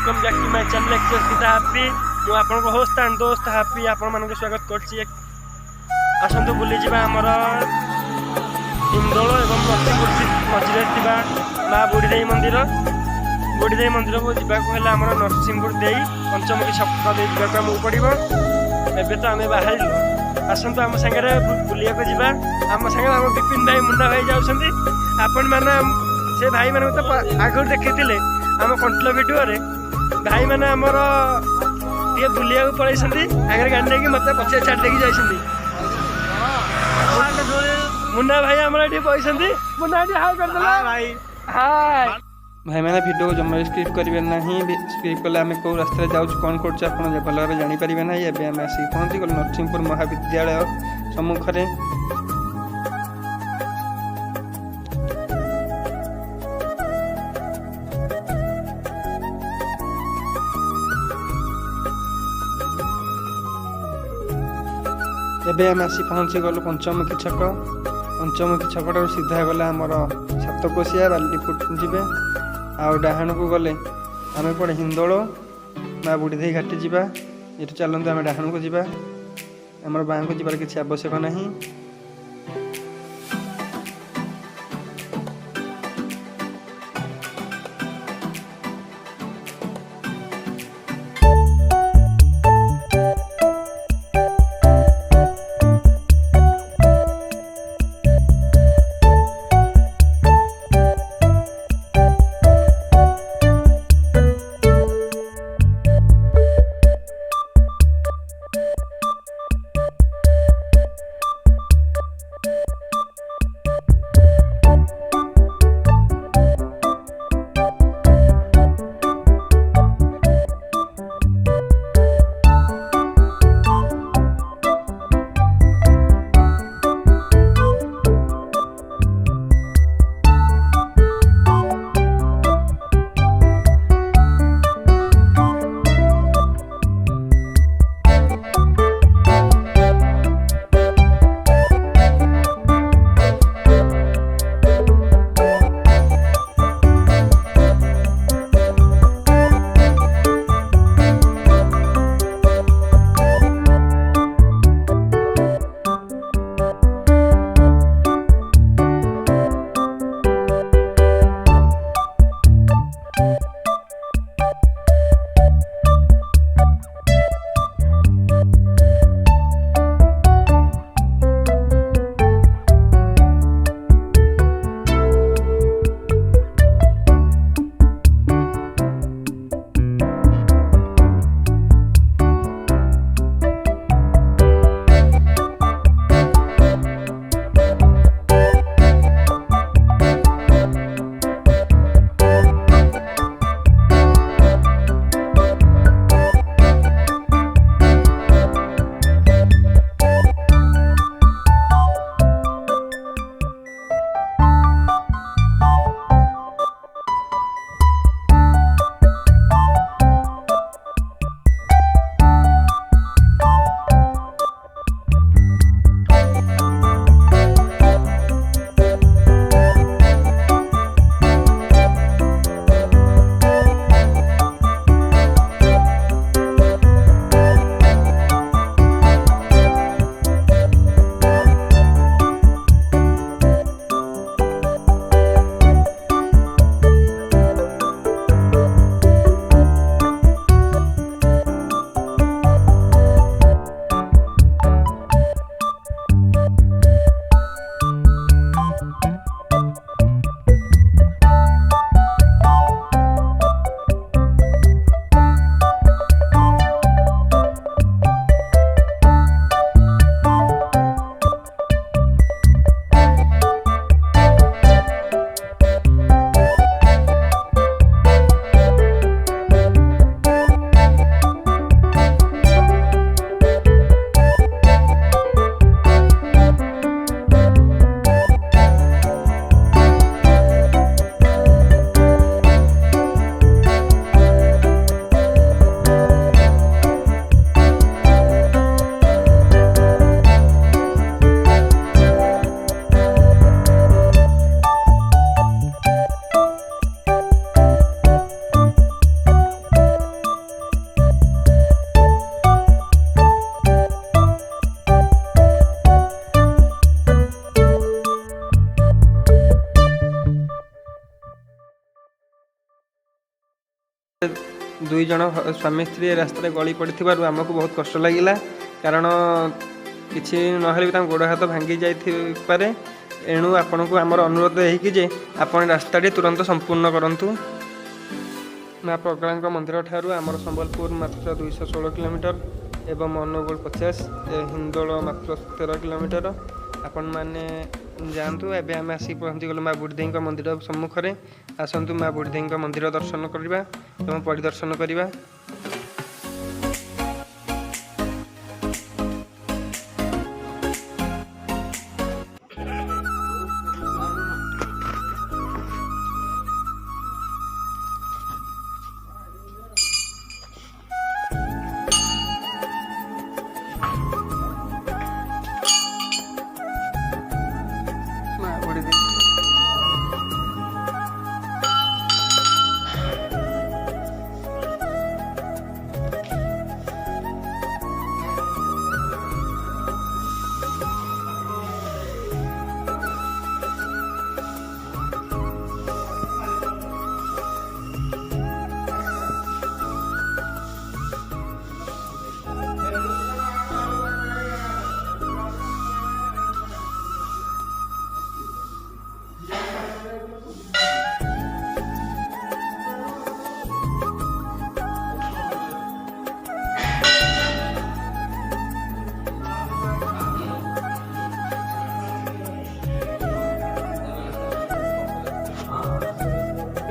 Welcome back to my channel actually happy मु आपन host and दोस्त हैप्पी आपण मानक स्वागत करछि। आसंतु बुली जिबा हमर हिंदोल एवं नरसिंहपुर मझिरे थिबा माँ बुढ़ीदेई मंदिर को जीवाक हेल्ला हमर नरसिंहपुर देई पंचमुखी छक दे जीवाक हमकु पड़िबो। एबे तो आमे बाहर आसंतु आम संगे बुलिया को जीवा। आम संगे हम विपिन भाई मुंडा भाई जाउछंती। आपण माने से भाई माने तो आगु देखिथिले आम कंट्रोल वीडियो रे भाई माने हमर ये बुलिया को पळैसंती आगे गाड़ी लेके मते पछे छाड़ देकी जाइसंती। मुन्ना भाई हमरा एठी पळैसंती। मुन्ना एठी हाय कर देला भाई। हाय भाई मैंने वीडियो को जम्मा स्क्रिप्ट करेंगे ना स्क्रिप्ट कले आम कौ रास्ते जाऊँ कौन कर भल भाव जानीपारे ना। एवं आम आसिक पहुँची गल नरसिंहपुर महाविद्यालय सम्मुखें। एबे आम आसी पहुँची गलु पंचमुखी छक ठार सीधा गला आमर सातकोशिया बालीपुर जीवे। आउ डाहाण को गले आम पड़े हिंदोल माँ बुढ़ीदेई घाटी जावा। ये चलते आम डाहाण को जावा। आम बाँ को जीवार किसी आवश्यक नहीं। दुई जन स्वामी स्त्री रास्तार गली पड़े आमको बहुत कष्ट लगिला कारण किसी ना गोड़ हाथ भांगी जापे। एणु आपण को आमर अनुरोध है कि आपण रास्ताटी तुरंत संपूर्ण करूँ। माँ प्रगला मंदिर ठारू आमर संबलपुर मात्र 216 किलोमीटर एवं अनुगुल 50, हिंदोल मात्र 13 किलोमीटर। आपण मैंने जातु एवं आम आसिक पहुँचीगलु माँ बुढ़ीदेवी मंदिर सम्मुखें। आसतु माँ बुढ़ीदेवी मंदिर दर्शन करवा एवं परिदर्शन करवा।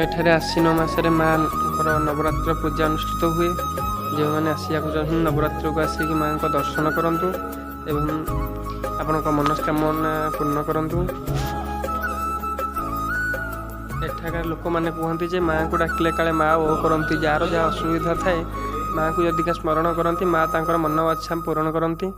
एठारे आश्विन मासरे माँ नवरात्र पूजा अनुष्ठित हुए। जो मैंने आसिया चाहते नवरात्र को आसिक माँ को दर्शन करूँ एवं आपण मनस्कामना पूर्ण करूँ। एठाकार लोक मैंने कहते माँ को डाकिले काले माँ ओ करती जार जहाँ असुविधा थाए माँ को यदि स्मरण करती माँ तांकर मन इच्छा पूरण करती।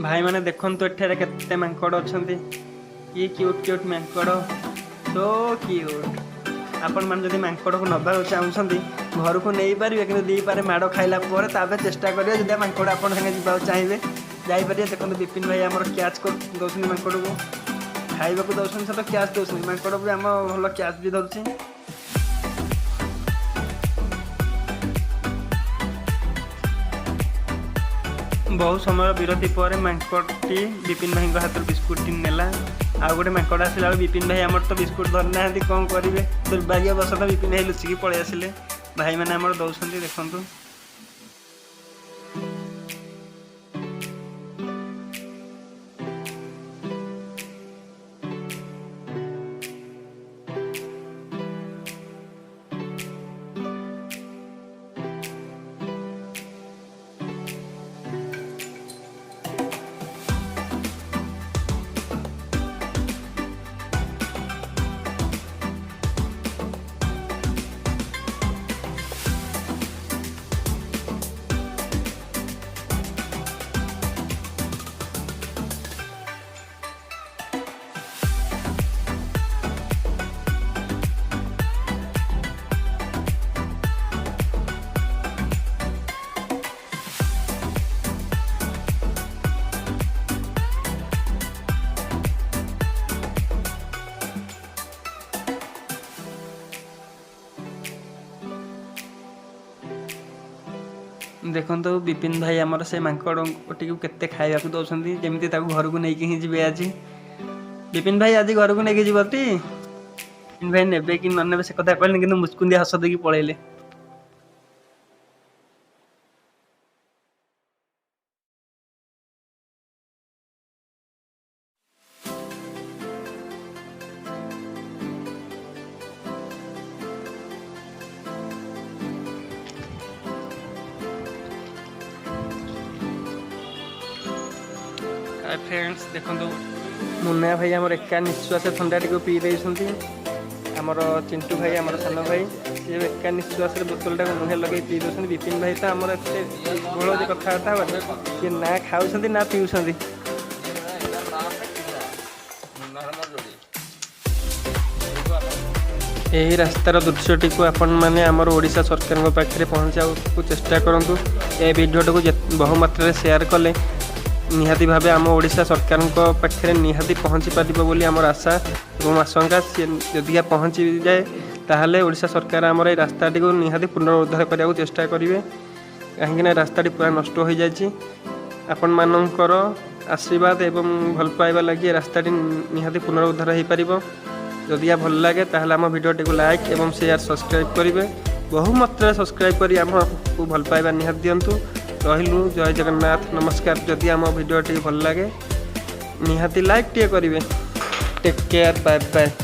भाई मैंने देखु तो एठारे केते मांकड़ अच्छा ये cute cute Mankad so cute. आपण मैंने जब मांकड़ को नबा चाहते घर को नहीं पारे कि दी पारे माड़ खाइला चेष्टा करेंगे जब मांकड़ आप जा चाहिए जापर। देखो विपिन भाई आम कैच कर दौरान मांकड़ को खाइबा को दौरान सब कैच दौरान मांकड़ भी आम भल कैच भी धरती। बहुत समय विरति पर मांकड़टी विपिन भाई हाथ बिस्कुट नेला आ गोटे मांकड़ आसला विपिन भाई आमर तो बिस्कुट धरी ना कौन करेंगे दुर्भाग्यवशत विपिन भाई लुचिकी पलि आसिले भाई मैंने आमर दौरान देखु। देखो विपिन भाई आमर से मांकड़ केते खाइबा दौरान जमी घर को लेकिन ही जी आज विपिन भाई आज घर को लेकिन जीवती विपिन भाई ने कि न से कथा कहले कि मुचकुंदिया हस देकी पलैले। फ्रेंड्स देखो मुन्ना भाई आमर एका निश्वास थंडा टी पी देती आमर चिंटू भाई आमर सान भाई सी एका निश्वास बोतल टाक मुहे लगे पी दे। विपिन भाई तो आमर एत कथबार्ता सी ना खाऊँ ना पीऊँ। यही रास्तार दृश्यटी को आपण मैंने आमर ओडिशा सरकार पाखे पहुँचा चेष्टा करूँ। ए भिडियोटी को बहुमात्रा शेयर कले निहाती भावे आम ओडिशा सरकार पाखे निहाती पहुँची पार बोली आमर आशा और आशंका सी जदि पहुँची जाए ताहले ओडिशा सरकार आमर ये रास्ताटी को निहाती पुनरुद्धार करने को चेष्टा करेंगे कहीं रास्ताटी पूरा नष्ट हो जाए। आपण मानकर आशीर्वाद एवं भल पाइबा लगी रास्ताटी निहाती पुनरुद्धार हो पार। जदि या भल लगे ताहले आम भिडियोटी को लाइक एवं शेयर सब्सक्राइब करेंगे बहुमात्रा सब्सक्राइब कर आम को भल पाइबा निहाती दिंतु। रहिलु जय जगन्नाथ नमस्कार। जदि आम भिडियोटी भल लगे निहाती लाइक टे करेंगे। Take care bye bye.